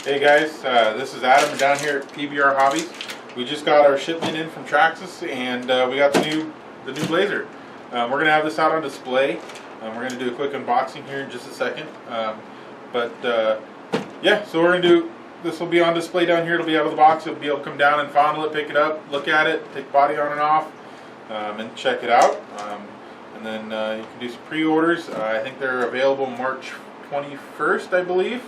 Hey guys, this is Adam down here at PBR Hobbies. We just got our shipment in from Traxxas, and we got the new Blazer. We're going to have this out on display. We're going to do a quick unboxing here in just a second. Yeah, so we're going to do, this will be on display down here. It'll be out of the box. You'll be able to come down and fondle it, pick it up, look at it, take the body on and off, and check it out. And then you can do some pre-orders. I think they're available March 21st, I believe.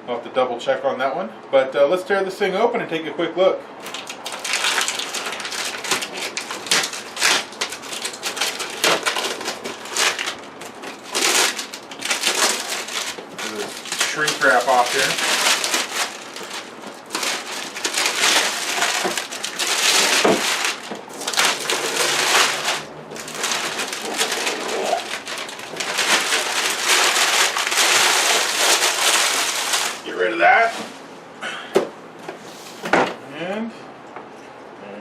I'll have to double check on that one. But let's tear this thing open and take a quick look. Shrink wrap off here. Get rid of that. And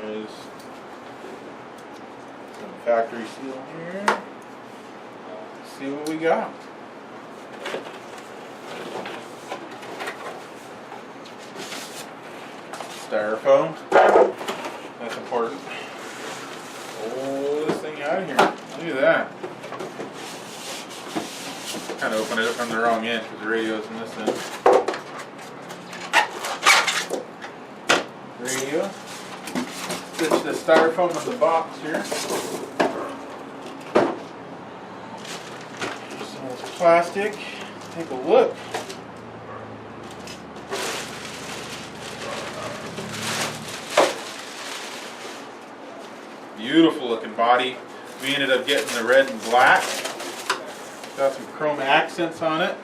there's some factory seal here. Let's see what we got. Styrofoam. That's important. Pull this thing out of here. Look at that. Kind of open it up from the wrong end because the radio's in this end. Radio. Stitch the styrofoam in the box here. Some of this plastic. Take a look. Beautiful looking body. We ended up getting the red and black. Got some chrome accents on it.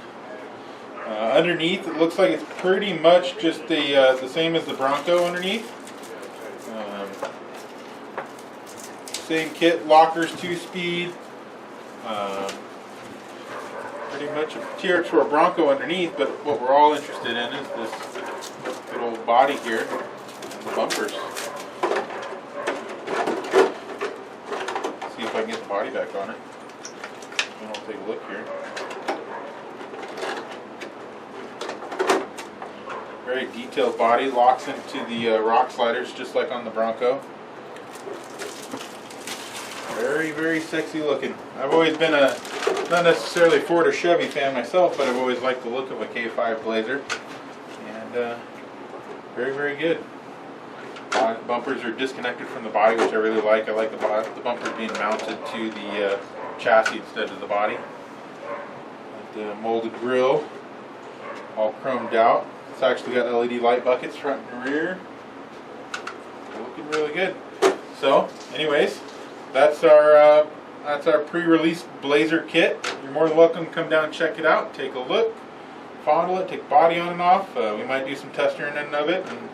Underneath, it looks like it's pretty much just the same as the Bronco underneath. Same kit, lockers, 2-speed. Pretty much a TRX-4 Bronco underneath, but what we're all interested in is this good old body here, and the bumpers. See if I can get the body back on it. And I'll take a look here. Very detailed body, locks into the rock sliders just like on the Bronco. Very, very sexy looking. I've always been a, not necessarily Ford or Chevy fan myself, but I've always liked the look of a K5 Blazer. And very, very good. Bumpers are disconnected from the body, which I really like. I like the bumpers being mounted to the chassis instead of the body. The molded grille, all chromed out. It's actually got LED light buckets front and rear. Looking really good. So, anyways, that's our pre-release Blazer kit. You're more than welcome to come down and check it out. Take a look, fondle it, take the body on and off. We might do some test running of it, and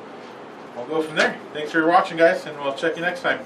we'll go from there. Thanks for watching, guys, and we'll check you next time.